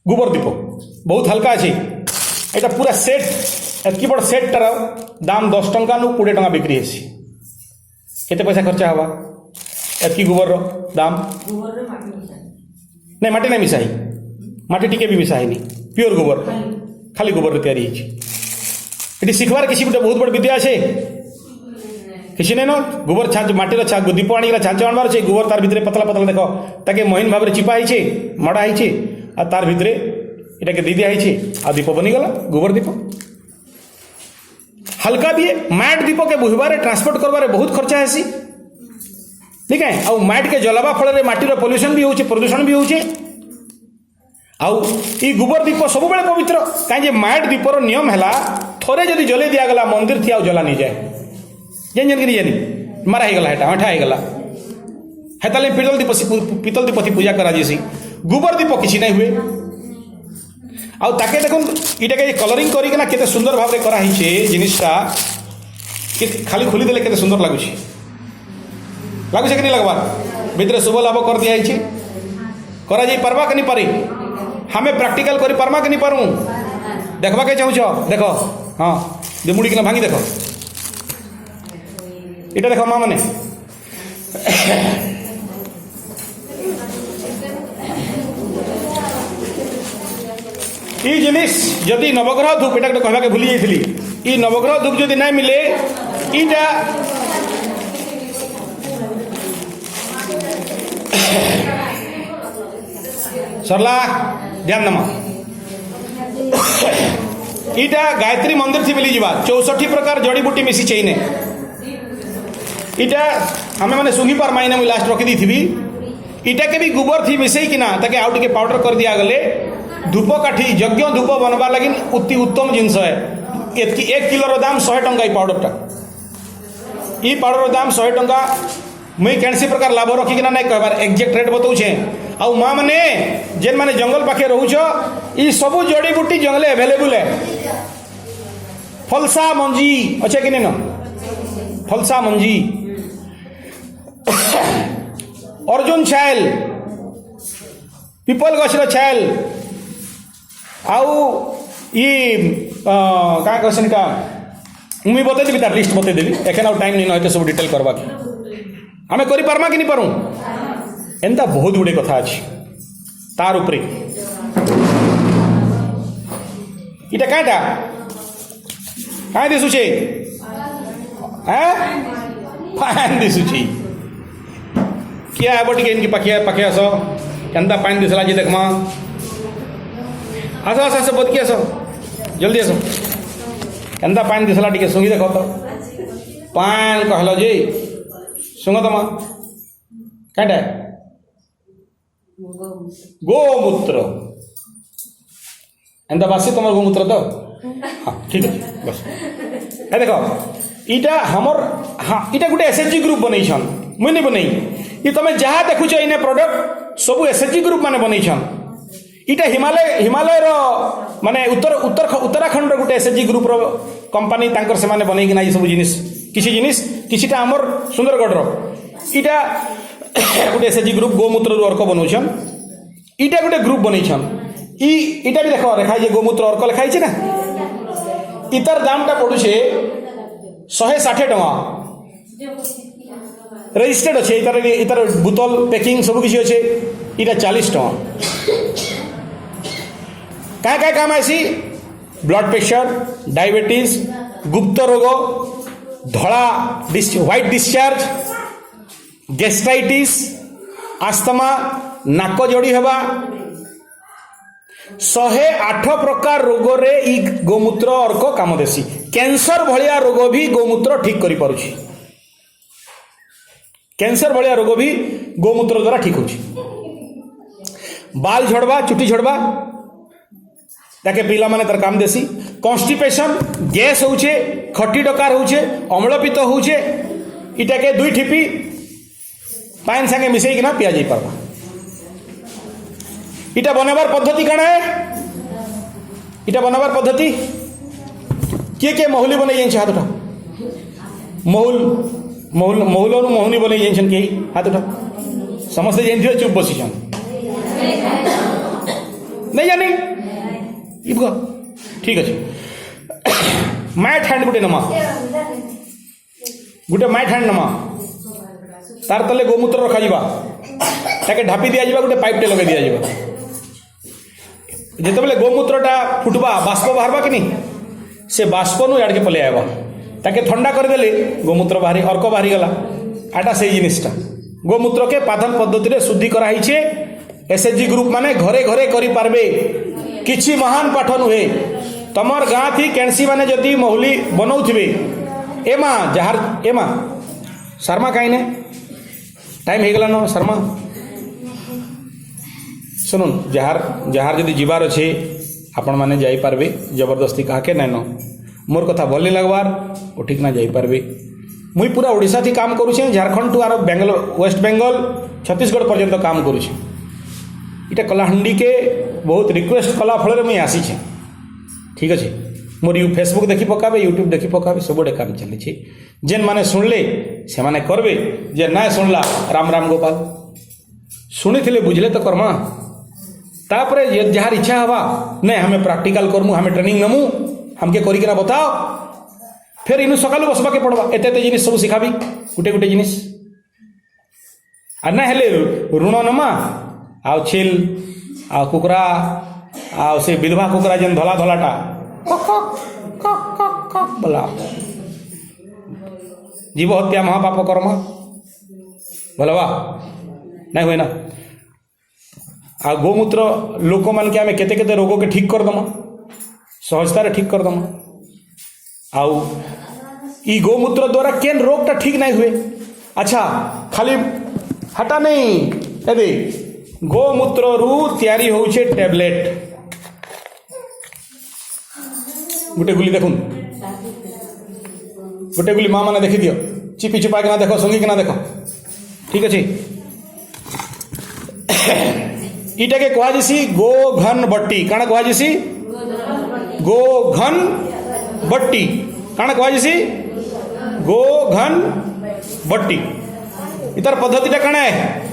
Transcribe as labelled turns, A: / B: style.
A: गोबर दीप बहुत हल्का अच्छे यहाँ पूरा सेट एतकी बड़ सेट्टार दाम 10 टंका नु 20 टंका बिक्री हेसी केते पैसा खर्चा हवा एतकी गोबर दाम नहीं माटी नहीं मिसाई माटी टिके भी मिसाई नहीं प्योर गोबर खाली गोबर तैयारी ये शिखबार किसी गोटे बहुत बड़ विद्या अच्छे किसी नहीं न गोबर छाँच माटीर दीप आनी छाँच आनबार अच्छे गोबर तार भितर पतला पतला देख ताके महीन भाव में चिपा है मड़ा है और तार भितर इटा के दी दिया आ दीप बनीगला गोबर दीप हल्का भी है मैट दीप के बुझबार ट्रांसपोर्ट करबार बहुत खर्चा है ठीक है आउ मैट के जलावा फल माटीर पॉल्यूशन भी होचे प्रदूषण भी होचे आउ ई गोबर दीप सब बेले पवित्र कहीं मैट दीपर नियम है थोड़े जदि जले दिगला मंदिर थी जला नहीं जाए जेन जेन जानी मारा होगा हेटा अठा होगा हेताले पितल दीप थी पूजा करा गोबर दीप किसी नहीं हुए आउ ताके देखो इटा के कलरिंग करिकना केते सुंदर भाव रे करा हिचे जिनिसटा के खाली खोली देले केते सुंदर लागुची लागुचे कि नहीं लगवार भितर शुभ लाभ कर दिया हिचे करा जाई परवा कि नहीं पारे हमें प्रैक्टिकल करी परमा कि नहीं पारू देखबा के चाहूछ देखो हाँ दे मुड़ी किना भांगी देखो इटा देखो माँ मने ई जिनिस जदि नवग्रह धूप एटा गोटे कहबा के भूली जाइथिली ई नवग्रह धूप जदि नहीं मिले इटा सरला ध्यान नमा इटा गायत्री मंदिर थी मिली जीवा 64 प्रकार जड़ी बूटी मिसी चाहिए इटा हमें माने सुंगी पर माइने मुझे लास्ट रखी दी थी इटा के भी गोबर थी मिसई कि ना ताकि आउ टिके पाउडर कर दिया गले धूप काठी यज्ञ धूप बनवा लगी अति उत्तम जिनस है 1 किलो दाम 100 टंका पाउडरटा ई पाउडर दाम 100 टंका मुई कैसी प्रकार लाभ रखिक ना नहीं कहबार एक्जेक्ट रेट बताऊे आउ माँ मैंने जेन मैंने जंगल पाखे रोच ई सबू जड़ी बूटी जंगले एवेलेबल है फलसा मंजी अच्छे कि नहीं न फलसा मंजी अर्जुन छैल पिपल गछर छैल आउ ये क्या कहसन का मुझे बतईदेवी तार लिस्ट बतईदेवी एखन आउ टाइम नहीं न सब डिटेल करवा आम कर पार्मा कि नहीं पारूँ एंता बहुत गुड़े कथा अच्छी तार उपरे इटा कहाँटा कहाँ दिशुचे फैन दिशुची किया है टे इनकी पाखे पाखे आस एंता पानी दिसला जी देखमा आस आस आस बदकी आस जल्दी आस एंता पानी दिसला टे सुंगी देख तो पान कहल जी सुंग तो माँ कहाँटा गोमूत्र एंता बासी तुम गोमूत्र तो हाँ ठीक है बस ए देख इटा हमर हाँ इटा गोटे एसएचजी ग्रुप बनई मुई नहीं बनई ये तुम जहाँ देखुच इन प्रोडक्ट सब एसएचजी ग्रुप माने बनई इटा हिमालय माने उत्तराखंड गोटे एसएचजी ग्रुप रो कंपनी तांकर से माने बनई कि सब जिनिस किछिटा आमर सुंदरगढ़ इटा गोटे एसएचजी ग्रुप गोमूत्र अर्क बनौछन इटा गोटे ग्रुप बनईछन इटा भी देख रेखाई गोमूत्र अर्क लिखाई ना इतार दामटा पड़ुछे 160 टंका रजिस्टर्ड अच्छे इतार बोतल पैकिंग सब किसी अच्छे इटा 40 टंका क्या काम आसी ब्लड प्रेशर डायबिटीज गुप्त रोग धड़ा व्हाइट डिस्चार्ज गैस्ट्राइटिस आस्थमा नाक जोड़ी हेबा 108 प्रकार रोग रे ई गोमूत्र अर्क काम देसी कैंसर भलिया रोग भी गोमूत्र ठीक करि पारुछि कैंसर भलिया रोग भी गोमूत्र द्वारा ठीक होछि बाल झड़वा चुटी झड़वा ताके पिला माने तर काम देसी कॉन्स्टिपेशन गैस होउछे खट्टी डकार होउछे अम्लपित्त होउछे इटा के 2 ठिपी पान संगे मिसई कि ना पिया जाई पारबा इटा बनाबार पद्धति कण है इटा बनाबार पद्धति किए महुली बनई जाइन हाथ उठा महुल मोहनी बनई जाइन के हाथ उठा समस्त जाइन चुप बसी नहीं जानी इबग ठीक अच्छे मैट हैंड गुटे नमा गुटे मैट हैंड नमा तार तले गोमूत्र रखा जावा ताके ढापी दिया जावा गुटे पाइपटे लगे दिया जावा जिते बेले गोमूत्रटा फुटबा बाष्प बाहरबा कि नहीं से बाष्प नु याड़ के पले आवा ताके ठंडा कर देले गोमूत्र बाहरी अर्क बाहरी गला आटा से जिनिसटा गोमूत्र के पाधन पद्धति रे शुद्धि करा हिचे एसएचजी ग्रुप माने घरे घरे करि पारबे किछि महान पाठ नुहे तमर गाँ थी केणसी माने जदि महुली बनाउथिबे एमा जहार एमा शर्मा काई ने टाइम हे गला न शर्मा सुनुन जहार जहार जदि जीवार अच्छे आपण माने जाई पारबे जबरदस्ती काके नाइन मोर कथा भल नहीं लगवार वो ठीक ना जाई पारबे मुई पूरा ओडिशा थी काम करुछे झारखंड टू आर बेंगलोर वेस्ट बेंगल छत्तीसगढ़ पर्यंत काम करुछे इटा कलाहांडी के बहुत रिक्वेस्ट कला फल मुई आसी ठीक अच्छे मोर यू फेसबुक देखी पकाबे यूट्यूब देखी पकाबे सबुडे काम चली जेन माने सुनले से माने करबे जे ना सुनला राम राम गोपाल शुणी थिले बुझले तो कर्मा तापरे जहार इच्छा हवा नहीं हमें प्रैक्टिकल करमु हमें ट्रेनिंग नमु हमके करिकिना बताओ फिर इनु सकालु बसबा के पड़वा एते एते जिनिस सब सिखाबी गुटे गुटे जिनिस आ ना हेले ऋण नमा आउ छिल आ कुकरा आ से विधवा कुकरा जेन धला धलाटा बोला जीव हत्या महापाप कर्म भलवा नहीं हुए ना आ गोमूत्र लोक मान के आम केते केते रोग के ठीक कर दमा सहजतार ठीक कर दमा आउ ई गोमूत्र द्वारा केन रोगटा ठीक नहीं हुए अच्छा खाली हटा नहीं एबे गोमूत्र रु तैयारी होउछे टैबलेट गुटे गुली देखुन गुटे गुली माँ मैंने देखी दियो चिपी चुपा के ना देखो संगी के ना देखो ठीक अच्छे इटा के कहा जैसी गोघन बट्टी काना कहा जैसी गोघन बट्टी काना कहा जैसी गोघन बट्टी इतर पद्धति काना है